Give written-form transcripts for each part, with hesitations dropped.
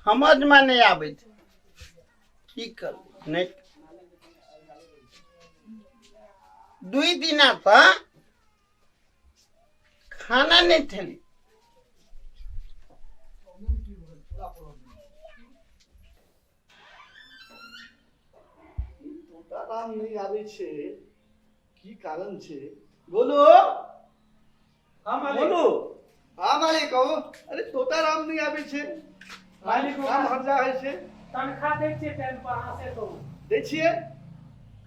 समझ में नहीं आवे छै की कर नहीं 2 दिना से खाना नहीं खेली आराम नहीं आवे छे की कारण छे बोलो हाँ मालिक बोलो हाँ मालिक कहू अरे तोता राम नहीं आवे छे मालिक काम हर जा है छे तनखा दै छियै टाइम पर अहाँ से तो दै छिए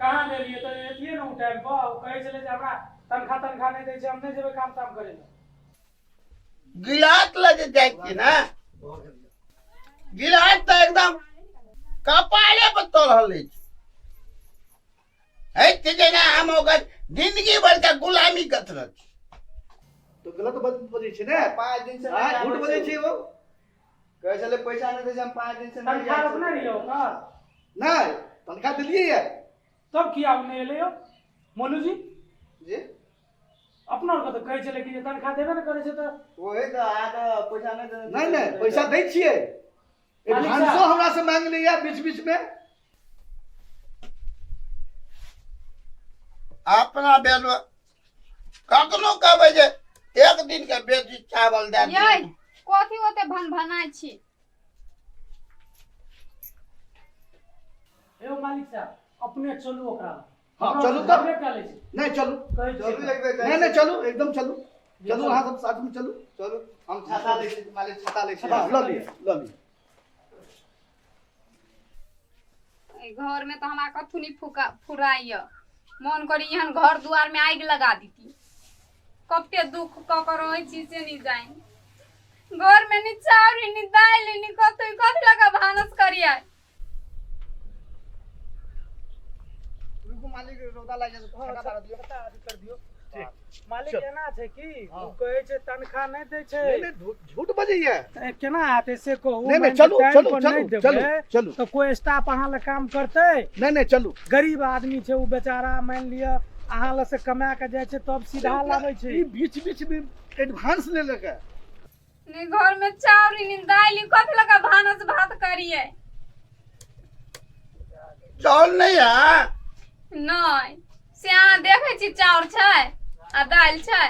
कहाँ देलियै तो एतियै न टाइम पर ओ कहै छलै जे हमरा तनखा नहीं दै छै हम नहीं जेबै काम ताम करे ला गिलास लगे जाए छी ना गिलास तो एकदम कपाले पर तोड़ल छै है जेना हम ओकर जिंदगी भर का गुलामी कसरत तो गलत बात बजे छे ने 5 दिन से हां झूठ बजे छे वो कहे चले पैसा नहीं दे हम 5 दिन से नहीं तनखा रोकना रहियो का नहीं तनखा दिलिए है तब किया नहीं ले मोलू जी जी अपना को तो कहै छलै कि जे तनखा देबे न करे छै तो ओहे तो आ तो पैसा नहीं दे नहीं नहीं पैसा दै छिए मालिक एडवांसो साहब। हमरा से मांग लिया बीच बीच में अपना बेलवा कखनो कहबै जे एक दिन के बेसी चावल दे यै दियौ कथी ओते भनभनाइ छी एगो मालिक साहब अपने चलू ओकरा हाँ, अपना चलू से तब। झगड़े कऽ लै छै नहीं चलो कहै चलू छियै एक बेर नहीं नहीं चलो एकदम चलो चलो चलो। हां सब साथ में चलो चलो हम छाता ले छी मालिक छाता ले छी हां लो लिए ए घर में तो हमरा कथुनी फुराइय मन करी यहाँ घर दुआर में आग लगा दीती कते दुख क कर रहे छी से नहीं जाए घर में नी चाउर नी दाल नी कथी लगा भानस करिया रुको मालिक रोदा लाग जाए तो खाना डाल दियो कर दियो मालिक चल। केना छै कि हाँ। ओ कहै छै तनखा नहीं दै छै नहीं नहीं झूठ बजैया ए, केना हेतै से कहू नहीं नहीं मानि चलो टाइम चलो पर चलो नहीं देबै, चलो चलो तो कोई स्टाफ अहाँ ले काम करतै नहीं नहीं चलो गरीब आदमी छै उ बेचारा मान लिया अहाँ ले से कमा के जाय छै तब सीधा लाबै छै ई बीच बीच में एडवांस ले लगा नी घर में चाउर नी दाल कथी लगा भानस भात करिए चावल नहीं है नहीं से अहाँ देखे छी चाउर छै आ दाल छै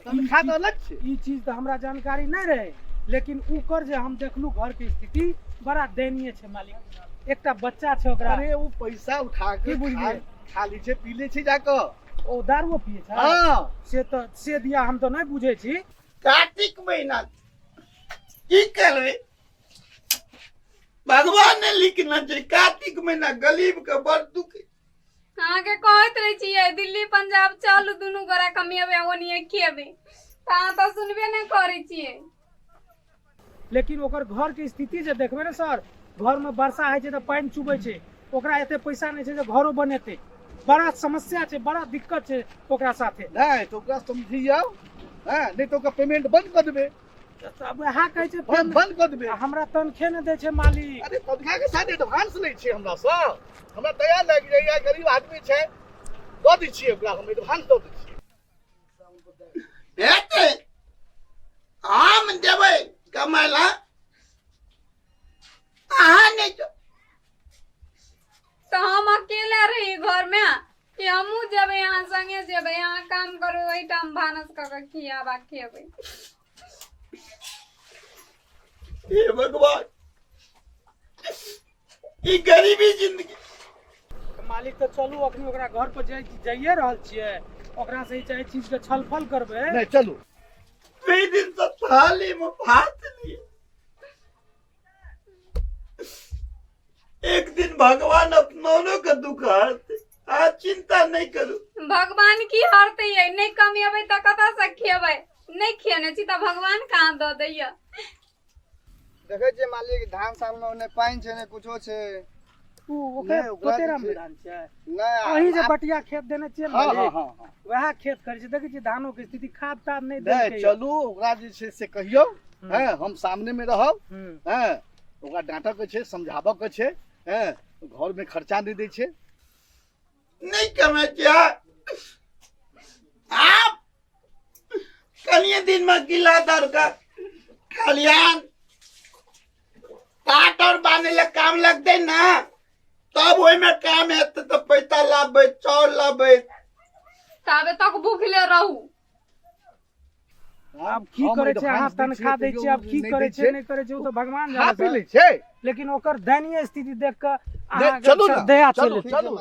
तनखा तो अलग छे ई चीज तो हमरा जानकारी नहीं रहे लेकिन ऊकर जे हम देखलू घर के स्थिति बड़ा दयनीय छै मालिक एकटा बच्चा छै ओकरा अरे वो पैसा उठा के की बुझलिए? खा ली छे पी ले छे जाकर ओ दारू पिए छै हां से दिया हम तो नहीं बुझे छी कार्तिक महीना की करबे भगवान ने लिखना छै कार्तिक महीना गरीब के बड़ दुख अहाँ के कहत रहे छियै दिल्ली पंजाब चलू दुनू गोरा कमेबै ओनिए खेबै त अहाँ तो सुनबे नहीं करे छियै लेकिन ओकर घर के स्थिति जे देखबे ना सर घर में वर्षा है छै तो पानी चुबै छै ओकरा एते पैसा नहीं छै जे घरो बनेते बड़ा समस्या छै बड़ा दिक्कत छै ओकरा साथे नहीं तो ओकरा समझियो हां नहीं तो ओकरा पेमेंट बंद कर देबे अब वहाँ कहै छै बंद कर देबे हमरा तनखे नहीं दै छै मालिक अरे तनखा के साथ एडवांस ले छे हमरा से हमरा दया लाग जाइया गरीब आदमी छे दो दी छिए ओकरा हम एडवांस दो दी छिए हेतै हम देबै कमाला अहाँ नहीं जो तो हम अकेले रही घर में कि हमहू जेबै यहाँ संगे जेबै यहाँ काम करू वही टाइम भानस क के खियाबा खेबै हे भगवान ई गरीबी जिंदगी मालिक तो चलू अखनी ओकरा घर पर जाइए रहल छियै ओकरा से ई चाहे चीज के छलफल करबै नहीं चलो 2 दिन से थाली में भात लिए एक दिन भगवान अपनों के दुख हरते आ चिंता नहीं करू भगवान की हरते है नहीं कमेबै त कतऽ से खेबै नहीं खेने छी त भगवान कहाँ दऽ दैया देखे छे मालिक धान साल में ने पानी छे ने कुछो छे उ नहीं, ओकरे ओकरा कतेरा जे छै- मैदान छै नहीं वही जे बटिया खेत देने छियै हां हां मालिक हां वएह खेत करै छै देखै छियै धानो के स्थिति खाद ताद नहीं दै नहीं चलू ओकरा जे छै से कहियो हैं हम सामने में रहब हैं ओकरा डांटक के छै समझाबक के छै हैं घर में खर्चा नहीं दै छै नहीं कमे क्या आप कलिए दिन में गिला दर का खलियान टाट और बांधे ले काम लगते ना तब वही में काम है तो पैसा लाबे चाउर लाबे ताबे तक भूखले रहू। अब की करे छे अहाँ तनखा दै छियै, अब की करे छे नहीं करे छे वो तो भगवान खा पी जाने लै छै। छै। लेकिन ओकर दयनीय स्थिति देख के चलू अहाँ ना, दया चलू, चले चलू।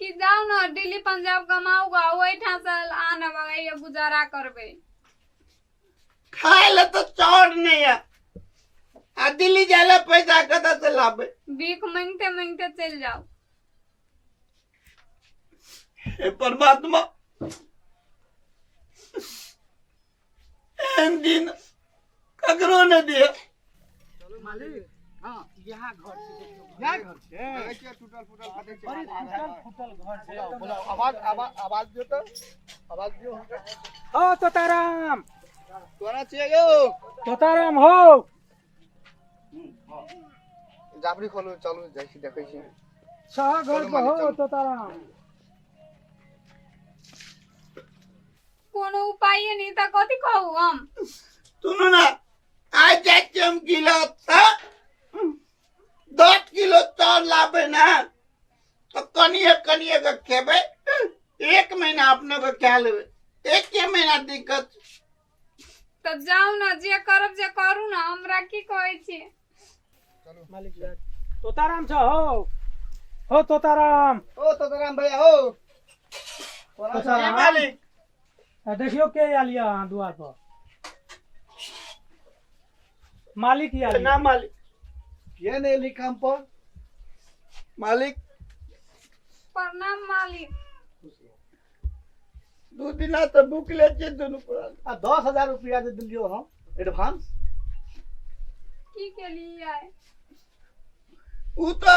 कि जाओ ना दिल्ली पंजाब कमाऊगा वही ठां से आने वाला गुजारा करबे। खाए ले तो चाउर नहीं है आ दिल्ली जाले पैसा कदा से लाबे। भीख मांगते मांगते चल जाओ। हे परमात्मा एहन दिन ककरो न दिया। मालिक हां यहाँ घर छै देखियौ, क्या घर छै? देखै छियै टूटल फूटल फाटै छै। बड़ी फूटल घर छै। बोला आवाज दियो तो आवाज दियो हमके। ओ तोताराम, कोना छियै यौ? तोताराम हो। जाबरी खोलू चलू जाइ छी देखै छी। सह घर चलू पे मालिक, हो चलू। तोताराम। कोनो उपाय नहीं था कथी कहू हम। सुनो ना आज जाके हम किलो था 10 किलो चाउर लाबे ना तो कनिए का खेबे 1 महीना अपने को क्या लेबे 1 महीना दिक्कत। तो जाओ ना जे करब जे करू ना हमरा की कहै छी। मालिक जात। तोताराम छ हो तोताराम। ओ तोताराम भैया हो। कोना तोताराम। छियै? मालिक देखियो के आयल यऽ अहाँ दुआर पर। मालिक आयल ना मालिक के ने एली काम पर? मालिक प्रणाम मालिक। 2 दिना तो भूखले छे दुनू पर। आ 10,000 रुपया दे दिलियो हम एडवांस। की के लिए उ तो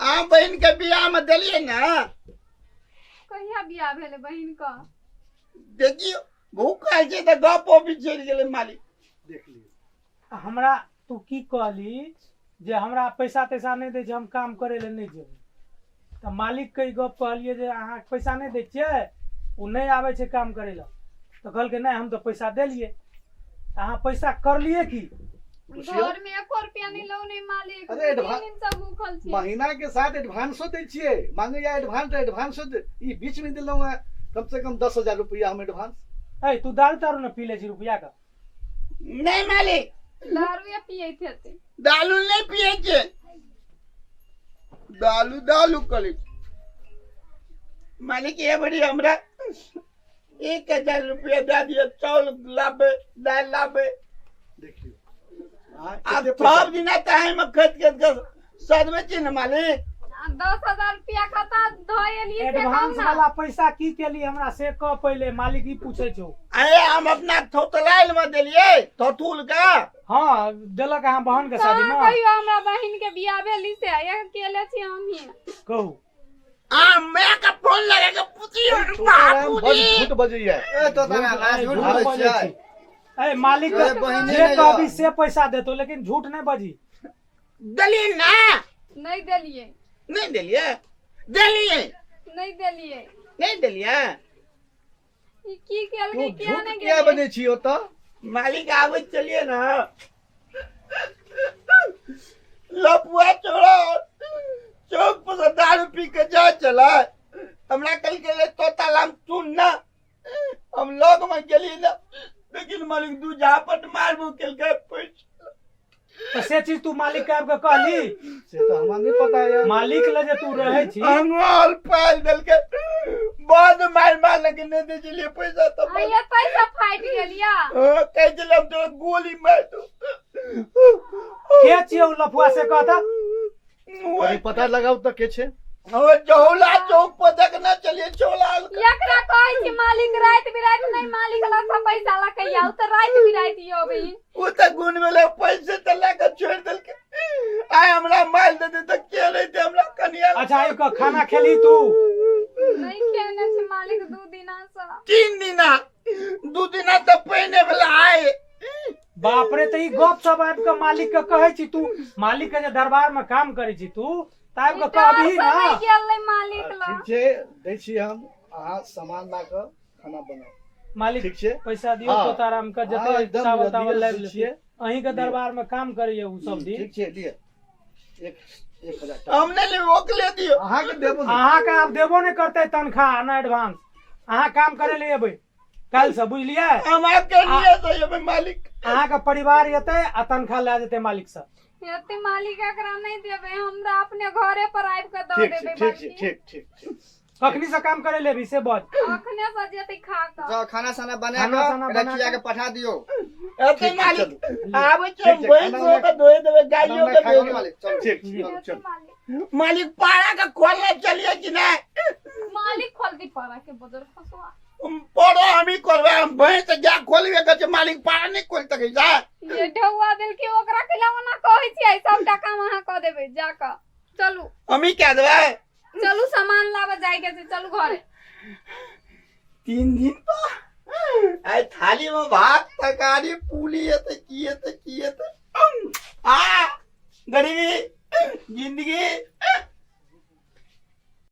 आ बहन के बियाह में देलिए ना। कहिया बियाह भेले बहिन का? देखियो भूखल छे तो गपो भी चल गेले मालिक। देख लियो। हमरा तू की कहली जे हमरा पैसा तैसा नहीं दे छै हम काम करे ले नहीं जेबै तो मालिक के ई गप कहलिए जे अहाँ पैसा नहीं दै छियै उ नहीं आवे छै काम करे ला तो कहलकै नहीं हम तो पैसा देलिए। अहाँ पैसा करलिए की? घर में 1 रुपया नहीं लो नहीं मालिक। अरे दू एडवांस- दिन से भूखल छी। महीना के साथ एडवांसो दे छिए। मांगे या एडवांसो दे। ई बीच में दिलौ है कम से कम 10,000 रुपया हम एडवांस। ए तू दारू तारू न पी ले छी रुपया का? नहीं मालिक दारू या पिए थे। दालू नहीं पिए छे दालू कले मालिक ये बड़ी हमरा 1,000 रुपया दे दिया चावल लाबे दाल लाबे। देखियो हां अब सब दिना टाइम खत के सदमे छी न मालिक। 10,000 रुपया खाता धोएली से एडवांस कम वाला ना। पैसा की केली हमरा से कह पहले मालिक ई पूछे छौ। अरे हम अपना थोतलाइल में देलिए थोथुल का। हां देलक अहाँ बहन के शादी कहाँ में कहियो हमरा बहिन के बियाह भेली से अकेले छी हम ही। कहू। आ मैं का फोन लगा के पूछियो तोताराम बड़ बाबूजी झूठ बजैया। ए तोताराम आ झूठ झूठ बोलै बजै छियै। छी। ए मालिक ए, बहिने जे नहीं कहबी यऽ। से पैसा देतो लेकिन झूठ नहीं बजी। दलिए ना नहीं देलिए नहीं दिलिए दिलिए नहीं देलिए। नहीं दिलिए ई की केल तू के किया झूठ नहीं किया गेले? बजै छियो त? मालिक आवे चलिए ना लपुआ छोड़ो चौक पर से दारू पी के जा चला हमरा कल के लिए तो तालाम सुन ना हम लोग में गेली ना लेकिन मालिक दू झापट मारबो केल के पैसा तो से चीज तू मालिक के आब के कहली? से तो हमरा नहीं पता है। मालिक ले जे तू रहे छी अंगोल पाल दल के बाद मार लेकिन नहीं दे लिए पैसा तो ये पैसा फाइट गेलिया। कह दिल हम तो गोली मार दो के छिए उ लफुआ से कहता? अरे पता लगाओ त के छे? वो चौला चौक पर देखना चलिए चौला एकरा कहै छी मालिक रात बिरात नहीं मालिक ला सब पैसा ला के आउ त रात बिरात यो बहिन। वो तो गुण में ले पैसे तो लेकर छोड़ दल के आय हमरा माल दे दे तो के लेते हमरा कनिया। अच्छा एक खाना खेली तू? नहीं खेने छी मालिक 2 दिना से। 3 दिना 2 दिना तो पहने वाला आए। बाप रे तो ई गप सब आब के मालिक के कहै छी तू? मालिक के जे दरबार में काम करै छी तू ताब के कहबी ना। नहीं गेलै मालिक ला। ठीक छे दै छी हम अहाँ सामान ला के खाना बनाओ। मालिक ठीक छे? पैसा दियो हाँ। तोताराम के हाँ, जते एकदम चावल दियो, तावल दै लाइब छियै। लेतिए। अहीं के दरबार में काम करिए उ सब दिन ठीक छै लिए 1000 टका हमने ले ओकले दियो अहाँ के देबो ने अहाँ के आप देबो नहीं करते तनख्वाह ना एडवांस अहाँ काम करे ले अबै कल से बुझलिए हम आपके लिए तो ये मालिक अहाँ के परिवार एते आ तनख्वाह ले जेते मालिक से एते मालिक एकरा नहीं देबे हमरा अपने घरे पर आबि के दऽ ठीक देबे छै बाकी ठीक कखनी से काम करे ले भी से बज अखने से जेते खा के जाओ खाना साना बना खाना साना के बना रखिया के के पठा दियो एते मालिक आबे छै ठीक छै, वही खाना को धोए देबे गाड़ियों के खाओ दे मालिक चलो ठीक एते चल मालिक मालिक पाड़ा का खोलने चलिए कि नहीं मालिक खोल दी पारा के बदर फसवा पड़ो हम ही करबे हम भैंस जा खोलबे के मालिक पाड़ा नहीं खोल सके जा ये ढौआ दिल के ओकरा खिलावना कहै छियै सब टाका वहां क देबे जाका चलू हम ही कह देबे चलू सामान लावे जाय के छै चलू घरे 3 दिन तो आई थाली में भात तरकारी पूली है तो किए आ गरीबी जिंदगी